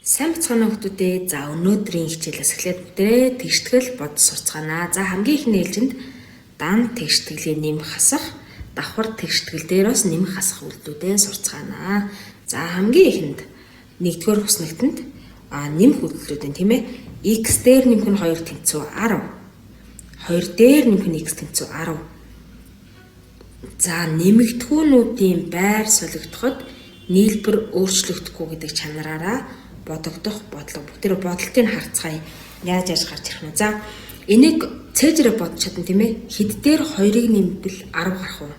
Сайн бацгаана хүмүүстээ. За өнөөдрийн хичээлээс эхлээд бүгдээ тэгштгэл бод сурцгаана. За хамгийн ихний ээлжинд дан тэгштгэлийн нэмэх хасах, давхар тэгштгэл дээр бас нэмэх хасах үйлдэлүүдээ сурцгаана. За хамгийн ихэнд нэгдүгээр хүснэгтэнд нэмэх үйлдэлүүд тийм ээ. X дээр нэмэх нь 2 тэнцүү 10. 2 дээр нэмэх нь x тэнцүү 10. За нэмэгдэхүүнүүдийн байр солигдоход нийлбэр өөрчлөгдөхгүй гэдэг чанараараа бодогдох бодлого. Бүгдээр бодлолтыг харцгаая. Яаж гарч ирэх нь. За энийг цээжрээ бодож чадна тийм ээ. Хэд дээр 2-ыг нэмбэл 10 гарах уу?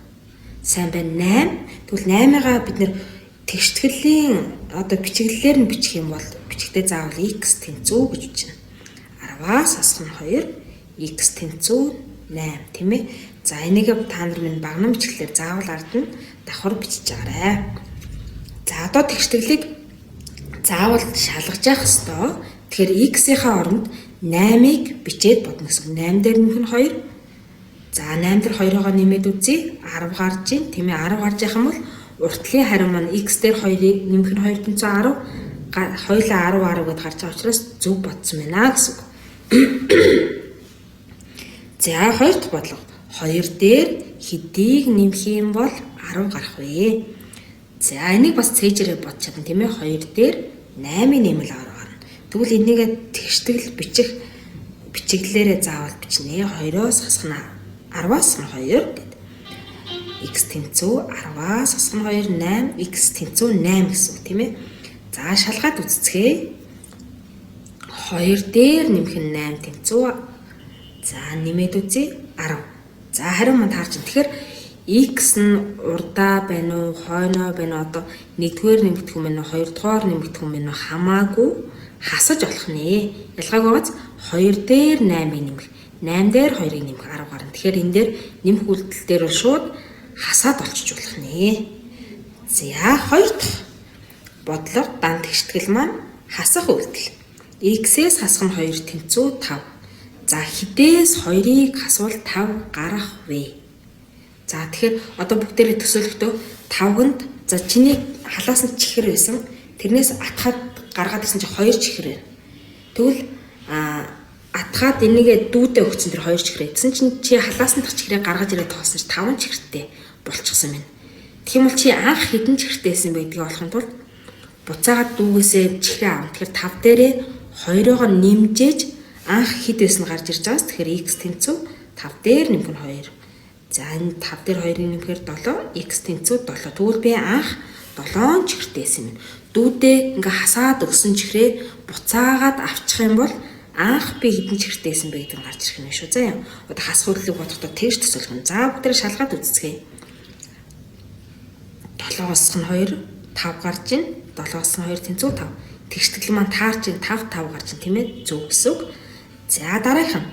Сайн байна 8. Тэгвэл 8-аагаа бид нэр тэгштгэлийн бичиглэлээр нь бичих юм бол бичгтээ заавал x тэнцүү гэж бичнэ. 10-аас хасах нь 2, x тэнцүү 8 тийм ээ. За энийг та нар минь багнан бичглэлээр заавал ард нь давхар бичиж байгаарай. За одоо тэгштэглийг заавал шалгаж явах ёстой. Тэгэхээр x-ийнхаа оронд 8-ыг бичээд бодно гэсэн. 8 дээр нэмэх нь 2. За 8 дээр 2-оо нэмээд үзье. 10 гарч ийн. Тийм ээ 10 гарч явах юм бол уртлын хариу маань x дээр 2-ыг нэмэх нь 2 тэнцүү 10. Хоёулаа 10 10 гэдээ гарч байгаа учраас зөв бодсон байна гэсэн үг. За хоёр дахь бодлого. 2 дээр хэдийг нэмэх юм бол 10 гарах вэ? За энийг бас цээжрээ бодож чадна тийм ээ. 2 дээр 8-ийн нэмэл 10 гарна. Тэгвэл энийг тэгштгэл бичих бичиглэлээрээ заавал бичнэ. 2-оос хасах нь 10-аас нь 2 гэдэг. X тэнцүү 10-аас хасах нь 2 8, x тэнцүү 8 гэсэн үг тийм ээ. За шалгаад үзцгээе. 2 дээр нэмэх нь 8 тэнцүү. За нэмээд үзье 10. За хариу манд харж. Тэгэхээр x нь урдаа байна уу, хойноо байна уу, одоо нэгдүгээр нэмэгдэх юм байна уу, хоёрдугаар нэмэгдэх юм байна уу хамаагүй хасаж болох нэ. Ялгаагүй гоц 2 дээр 8-ыг нэмэх, 8 дээр 2-ыг нэмэх 10 гарна. Тэгэхээр энэ дээр нэмэх үйлдэл дээр бол шууд хасаад олчиж болох нэ. За хоёр дахь бодлого дан тэгштгэл маань хасах үйлдэл. X-ээс хасах нь 2 тэнцүү 5. За хэдээс 2-ыг хасвал 5 гарах вэ? За тэгэхээр одоо бүгдээрээ төсөөлөхдөө 5-нд за чиний халаас нь чихэр байсан. Тэрнээс атхаад гаргаад ирсэн чинь 2 чихэр байна. Тэгвэл атхаад энийгээ дүүдээ өгсөн тэр 2 чихрээ. Тэгсэн чинь чи халаас нь чихрээ гаргаж ирээд тоосон чинь 5 чихэртэй болчихсон байна. Тэгэх юм бол чи анх хэдэн чихэртэй байсан бэ гэдгийг олохын тулд буцаагаад дүүгээсээ чихрээ аав. Тэгэхээр 5 дээрээ 2-оогоо нэмжээж анх хэд байсан гарч ирж байгаас тэгэхээр x тэнцүү 5 дээр нэмэх нь 2. За энэ 5 дээр 2-ыг нэмэхээр 7, x тэнцүү 7. Тэгвэл би анх 7 чихэртэйсэн юм. Дүүдээ ингээ хасаад өгсөн чихрээ буцаагаад авчих юм бол анх би хэдэн чихэртэйсэн бэ гэдэг гарч ирэх юм шүү. За юм. Одоо хасах үйлдэлийг бодохдоо тэгш төсөөлөх нь. За бүгдээ шалгаад үзцгээе. 7-оос нь 2, 5 гарч ийн. 7-оос нь 2 тэнцүү 5. Тэгштгэл маань таарч ийн 5 5 гарч ийн тийм ээ. Зөв гэсэн үг. За дараагийнх нь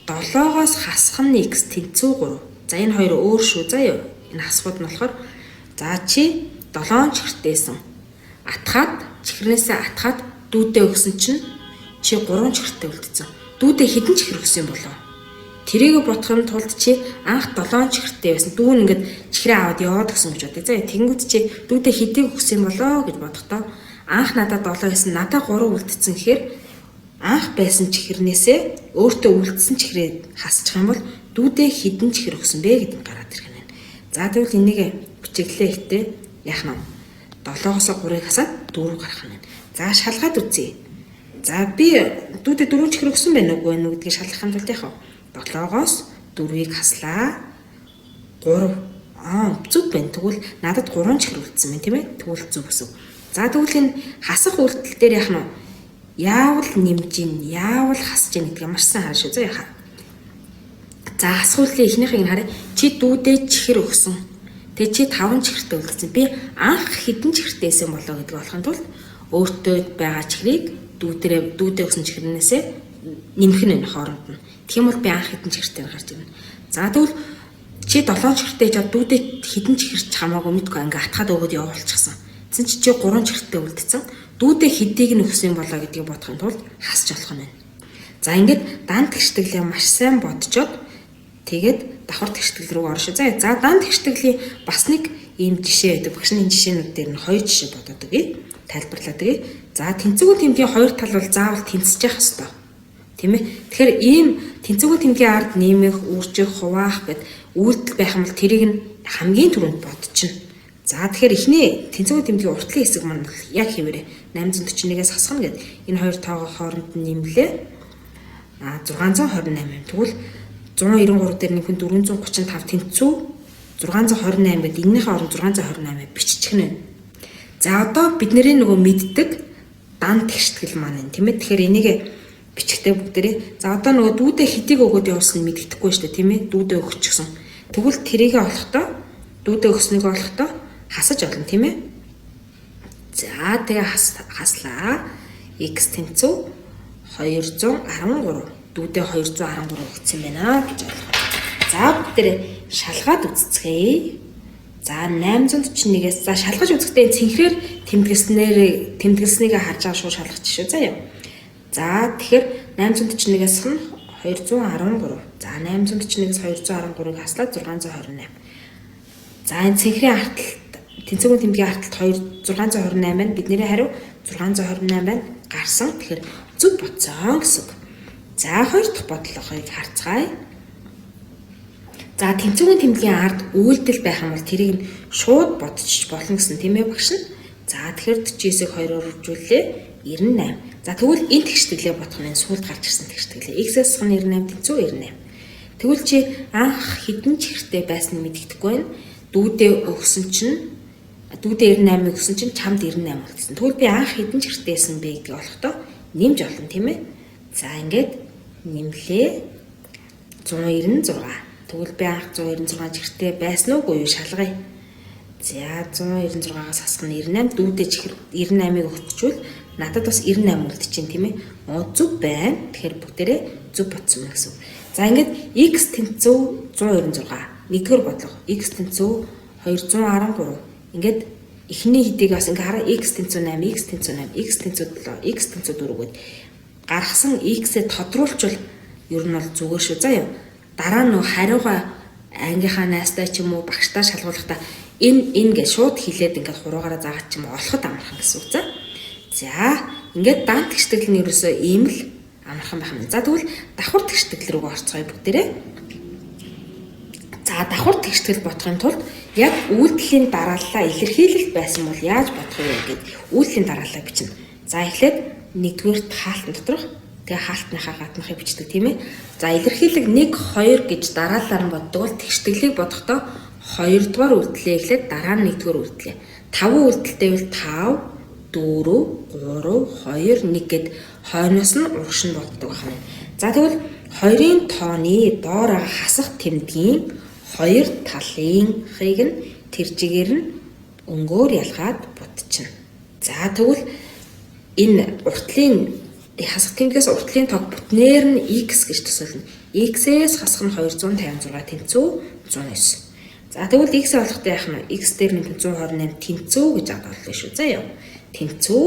7-оос хасах нь x тэнцүү 3. За энэ хоёр өөр шүү. За юу. Энэ хасгууд нь болохоор за чи 7 чихэртэйсэн. Атхаад чихрнээсээ атхаад дүүдээ өгсөн чинь чи 3 чихэртэй үлдсэн. Дүүдээ хэдэн чихэр өгсөн юм болов? Тэрийг бодохын тулд чи анх 7 чихэртэй байсан. Дүүн ингээд чихрээ аваад яваад гэсэн гэж бодъё. За тэгэнгүүт чи дүүдээ хэдийг өгсөн юм болоо гэж бодохдоо анх надад 7 байсан. Надад 3 үлдсэн гэхээр анх байсан чихрнээсээ өөртөө үлдсэн чихрээ хасчих юм бол дүүдээ хэдэн чихэр өгсөн бэ гэдэг нь гараад ирэх юм. За тэгвэл энийг бичиглэлээ ихтэй яах нь 7-оос 3-ыг хасаад 4 гарах нь. За шалгаад үзье. За би дүүдээ 4 чихэр өгсөн байна уу гэдгийг шалгахын тулд яах вэ? 7-оос 4-ыг хаслаа 3. Зүг байна. Тэгвэл надад 3 чихэр үлдсэн байна тийм ээ. Тэгвэл зүг гэсэн. За тэгвэл энэ хасах үйлдэл дээр яах нь яавал нэмж ийн, яавал хасж ийн гэдгийг маш сайн харж шүү. За яхаа. За асуултын эхнийхийг харъя. Чи дүүдээ чихэр өгсөн. Тэгээ чи 5 чихэртэй үлдсэн. Би анх хэдэн чихэртэйсэн болоо гэдгийг олохын тулд өөртөө байгаа чихрийг дүүдээ өгсөн чихрнээсээ нэмэх нь хооронд нь. Тэгэх юм бол би анх хэдэн чихэртэй гарч ирнэ. За тэгвэл чи 7 чихэртэй жаа дүүдээ хэдэн чихэрч хамаагүй мэдгүй ингээ атгаад өгөөд явуулчихсан. Тэгсэн чи 3 чихэртэй үлдсэн. Дүүдээ хэдийг нь өгсөн болоо гэдгийг бодохын тулд хасч болох нь байна. За ингээд дан тэгштэглээ маш сайн бодцоод тэгээд давхар тэгштгэл рүү орно шүү. За дан тэгштгэлийн бас нэг ийм жишээ байдаг. Багш энэ жишээнүүд дээр нь хоёр жишээ бодоод өгье. Тайлбарлаад өгье. За тэнцвэргүй тэмдгийн хоёр тал бол заавал тэнцэж явах ёстой. Тийм ээ. Тэгэхээр ийм тэнцвэргүй тэмдгийн ард нэмэх, үржих, хуваах гэд үйлдэл байх юм бол тэрийг нь хамгийн түрүүнд бодчихно. За тэгэхээр эхний тэнцвэргүй тэмдгийн уртлын хэсэг маань яг хэвээрээ 841-ээс хасгана гэд энэ хоёр тоогоо хооронд нь нэмлээ. 628. Тэгвэл 193 дээр нэмэх 435 тэнцүү 628 гэдэг энэнийхээ оронд 628 биччих нь. За одоо бид нарын нөгөө мэддэг дан тэгштгэл маань тийм ээ. Тэгэхээр энийг бичгтээ бүгдээрээ. За одоо нөгөө дүүдээ хэдийг өгөөд явуулсан нь мэддэхгүй шүү дээ тийм ээ. Дүүдээ өгчихсөн. Тэгвэл тэрийгэ олохдоо дүүдээ өгснөйг олохдоо хасаж олно тийм ээ. За тэгээ хаслаа. X тэнцүү 213 дүүдээ 213 өгсөн байна гэж ойлгоо. За бүгдээрээ шалгаад үзцгээе. За 841-ээс за шалгаж үзэхдээ цэнхрээр тэмдэглэснийг харж байгаа шүү шалгач шүү заяа. За тэгэхээр 841-ээс нь 213. За 841-ээс 213-ыг хаслаад 628. За энэ цэнхрийн арталт тэнцвэргүй тэмдгийн арталт 628 байна. Бидний хариу 628 байна. Гарсан. Тэгэхээр зөв бодсон гэсэн үг. За хоёр дахь бодлогыг харцгаая. За тэнцвэргүй тэмдгийн ард үйлдэл байх юм бол тэрийг нь шууд бодчих болно гэсэн тийм ээ багш нь. За тэгэхээр 49-ийг 2-оор үржүүлээ 98. За тэгвэл энэ тэгштэглээ бодох нь сүүлд гарч ирсэн тэгштэглээ. X-ээс хань 98 тэнцүү 98. Тэгвэл чи анх хідэн ч хэрэгтэй байсныг мэддэхгүй байна. Дүүдээ өгсөн чинь дүүдээ 98 өгсөн чинь чамд 98 болсон. Тэгвэл би анх хідэн ч хэрэгтэйсэн бэ гэдгийг олохдоо нэмж олно тийм ээ. За ингээд нэмлээ 196. Тэгвэл би анх 196 чихртэй байсан уугүй юу шалгая. За 196-аас хасах нь 98 дүүдээ чихэр 98-ыг өгчвөл надад бас 98 үлдчихээн тийм ээ. Зөв байна. Тэгэхээр бүгдээрээ зөв бодсон мэн гэсэн. За ингээд x тэнцүү 196. Нэгдүгээр бодлого x тэнцүү 213. Ингээд эхний хэдийг бас ингээ хараа x тэнцүү 8, x тэнцүү 8, x тэнцүү 7, x тэнцүү 4 гээд гаргасан x-ээ тодруулчвал ер нь бол зүгээр шүү. Заа юу. Дараа нь хариугаа ангийнхаа найстай ч юм уу багштай шалгуулахдаа энэ гэж шууд хилээд ингээд хуруугаараа заагаад ч юм уу олоход амархан гэсэн үг. За ингээд дан тэгштгэл нь ерөөсөө ийм л амархан байх юм. За тэгвэл давхар тэгштгэл рүү орцгоё бүгдээрээ. За давхар тэгштгэл бодохын тулд яг үйлдэлийн дарааллаа илэрхийлэлт байсан бол яаж бодох вэ гэдэг үйлдэлийн дарааллаа бичнэ. За эхлээд нэгдүгээрт хаалтан доторх тэгээ хаалтныхаа гаднахыг бичдэг тийм ээ. За илэрхийлэг 1 2 гэж дараалалаар нь боддог бол тэгштэглийг бодохдоо 2 дугаар үйлдэлээ эхлээд дараа нь 1 дугаар үйлдэлээ. 5 үйлдэлтэй бол 5 4 3 2 1 гэд хойноос нь урагш нь боддог байна. За тэгвэл 2-ын тооны доор хасах тэмдгийн 2 талынхыг нь тэр жигээр нь өнгөөр ялгаад будчихна. За тэгвэл энэ уртлын хасах тэмдгээс уртлын тог бүтнээр нь x гэж төсөөлнө. X-ээс хасах нь 256 тэнцүү 109. За тэгвэл x олохтой яах нь x дээр нь 128 тэнцүү гэж аваад шүү. За яа. Тэнцүү.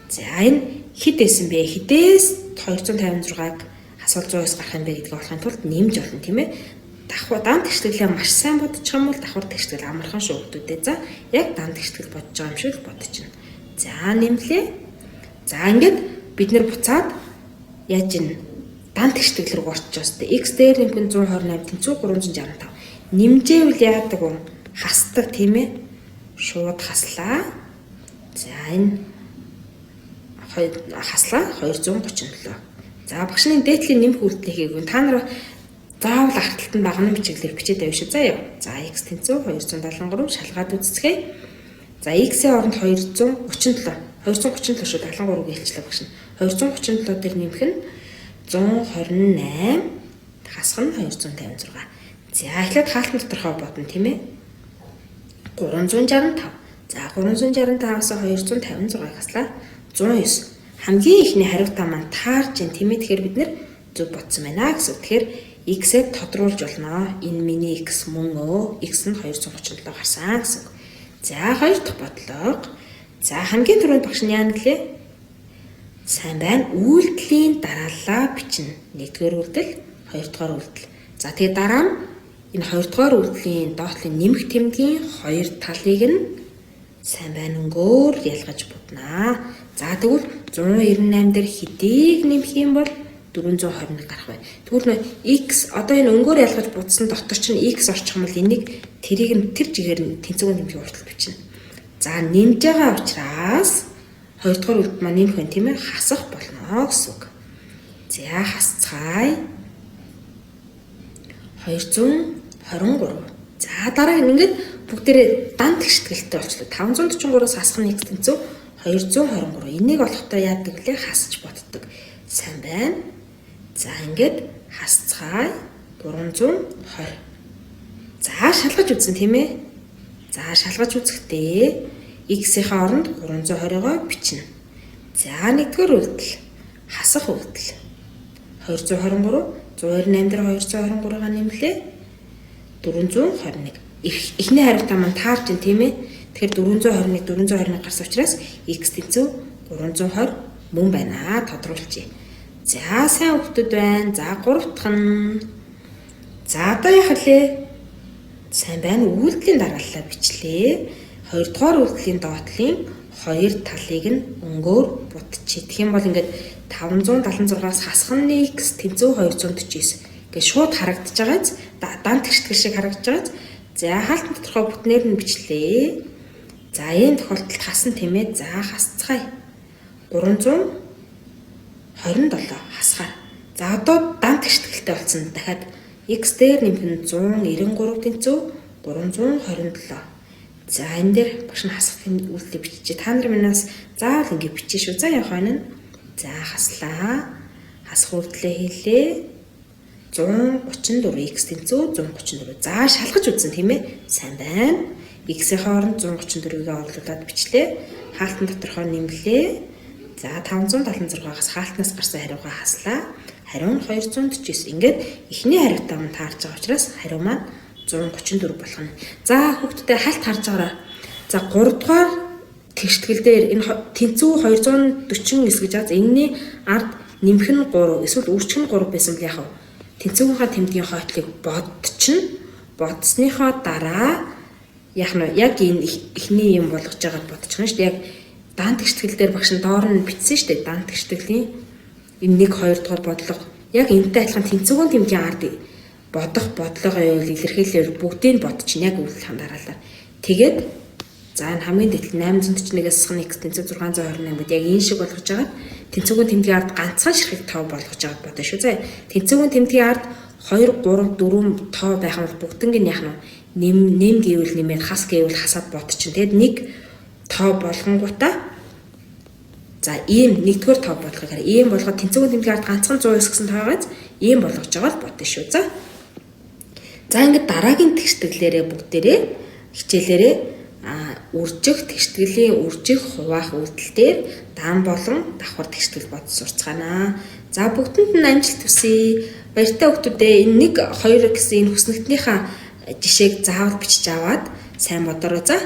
За энэ хэд байсан бэ? Хэдээс 256-г асуул 100-аас гарах юм бэ гэдгийг олохын тулд нэмж олно тийм ээ. Давхар дан тэгштэглээ маш сайн бодчих юм бол давхар тэгштгэл амархан шүү хүмүүдээ. За яг дан тэгштгэл бодож байгаа юм шиг л бодчихно. За нэмлээ. За ингээд бид нэр буцаад яаж ин дан тэгштгэл рүү орчихсон. X дээр нэмэх 128 тэнцүү 365. Нэмжээвэл яадаг вэ? Хасдаг тийм ээ. Шууд хаслаа. За энэ хаслаа 237. За багшны дээдлийн нэмэх үйлдэлийг хийгээгүй. Та нар заавал арталтанд багны бичиглэлээр бичээд авъя шүү. За яа. За x тэнцүү 273 шалгаад үзцгээе. За x-ийн оронд 237 шүү 73-ыг хэлчлээ багш нь. 237 дээр нэмэх нь 128 хасах нь 256. За эхлээд хаалтан доторхоо бодно тийм ээ. 365. За 365-аас 256-ыг хаслаа 109. Хамгийн ихний хариуцлага маань таарж ин тийм ээ. Тэгэхээр бид нэр зөв бодсон байна гэсэн. Тэгэхээр x-ийг тодруулж болно. Энэ миний x мөн x нь 237 гарсан гэсэн. За хоёр дахь бодлого. За хамгийн түрүүнд багш нь яана гэлээ? Сайн байна. Үйлдэлийн дарааллаа бичнэ. Нэгдүгээр үйлдэл, хоёр дахь үйлдэл. За тэгээ дараа нь энэ 2 дугаар үйлдэлийн доотлын нэмэх тэмдгийн 2 талыг нь сайн байна өнгөөр ялгаж буднаа. За тэгвэл 198 дээр хэдийг нэмэх юм бол 421 гарах бай. Тэгвэл x одоо энэ өнгөөр ялгаж будсан дотор чинь x орчих юм бол энийг тэрийг нь тэр жигээр нь тэнцвэрийн нэмхийн уртад бичнэ. За нэмж байгаа учраас 2 дугаар үйлдэл маань нэмэх байх тийм ээ, хасах болно гэсэн үг. За хасцгаая. 223. За дараа нь ингээд бүгдээрээ дан тэгшгэлтэй болчихлоо. 543-аас хасах нь x тэнцүү 223. Энийг болохтой яадаг вэ? Хасч боддог. Сайн байна. За ингээд хасцгаая. 320. За шалгаж үзсэн тийм ээ. За шалгаж үзэхдээ x-ийн оронд 320-гоо бичнэ. За нэгдүгээр үйлдэл хасах үйлдэл 223 128 дээр 223-гаа нэмлээ 421. Эхний хариултаа маань таарч байна тийм ээ. Тэгэхээр 421 гарсан учраас x тэнцүү 320 мөн байна тодруулчихъя. За сайн хүүхдүүд байна. За 3 дахь нь. За одоо яах вэ? Сайн байна. Үйлдэлийн дарааллаа бичлээ. 2 дугаар үйлдэлийн доотлын 2 талыг нь өнгөөр будчих. Тэгэх юм бол ингээд 576-аас хасах нь x тэнцүү 249. Ингээд шууд харагдаж байгааз дан тэгштгэл шиг харагдаж байгааз. За хаалтан тодорхой бүтнээр нь бичлээ. За энэ тохиолдолд хасан тийм ээ. За хасцгаая. 327 хасгаар. За одоо дан тэгшгэлтэй болсон. Дахиад x дээр нэмэх нь 193 тэнцүү 327. За энэ дээр багш нь хасах үйлдэл биччихээ. Та нар минаас заавал ингэ бичиж шүү. За явах байна. За хаслаа. Хасах үйлдэлээ хийлээ. 134 x тэнцүү 134. За шалгаж үзсэн тийм ээ. Сайн байна. X-ийн хооронд 134-ийг орлуулад бичлээ. Хаалтан доторхоо нэмлээ. За 576-аас хаалтнаас гарсан хариугаа хаслаа. Хариу нь 249. Ингээд эхний хариутаа мань таарч байгаа учраас хариу маань 134 болох нь. За хүүхдүүдээ хальт харж байгаарай. За 3 дугаар тэгштгэл дээр энэ тэнцүү 249 гэж байгаа. Энэний ард нэмэх нь 3 эсвэл үржих нь 3 байсан бол яах вэ? Тэнцвүүнийхээ тэмдгийн хойтлыг бодчихно. Бодсныхоо дараа яах нь яг энэ эхний юм болгож байгаад бодчихно шүү дээ. Яг дан тэгштгэл дээр багш нь доор нь бичсэн шүү дээ. Дан тэгштгэлийн энэ 1 2 дугаар бодлого яг энэтэй адилхан тэнцвүүн тэмдгийн ард бодох бодлогоо илэрхийлэл бүгдийг бодчихно яг үйлдэл дараалал. Тэгээд за энэ хамгийн дээл 841-ээс x тэнцүү 628 гэд яг энэ шиг болгож байгаа. Тэнцвүүн тэмдгийн ард ганцхан ширхэг тоо болгож байгаад бодно шүү. За тэнцвүүн тэмдгийн ард 2 3 4 тоо байх юм бол бүгднийг яах нь нэм гэвэл нэмээд хас гэвэл хасаад бодчихно. Тэгээд нэг тоо болгонгуудаа за ийм нэгдүгээр тоо болгохоор ийм болгоод тэнцвүүн тэмдгийн ард ганцхан 109 гэсэн тоогоос ийм болгож байгаа л бодно шүү. За ингээд дараагийн тэгштэглээрээ бүгдээрээ хичээлээрээ үржих тэгштгэлийн үржих хуваах үйлдэл дээр дан болон давхар тэгштгэл бод сурцгаана. За бүгдэнд нь амжилт хүсье. Баяртай хүүхдүүдээ энэ 1 2 гэсэн энэ хүснэгтнийхээ жишээг заавал бичиж аваад сайн бодороо за.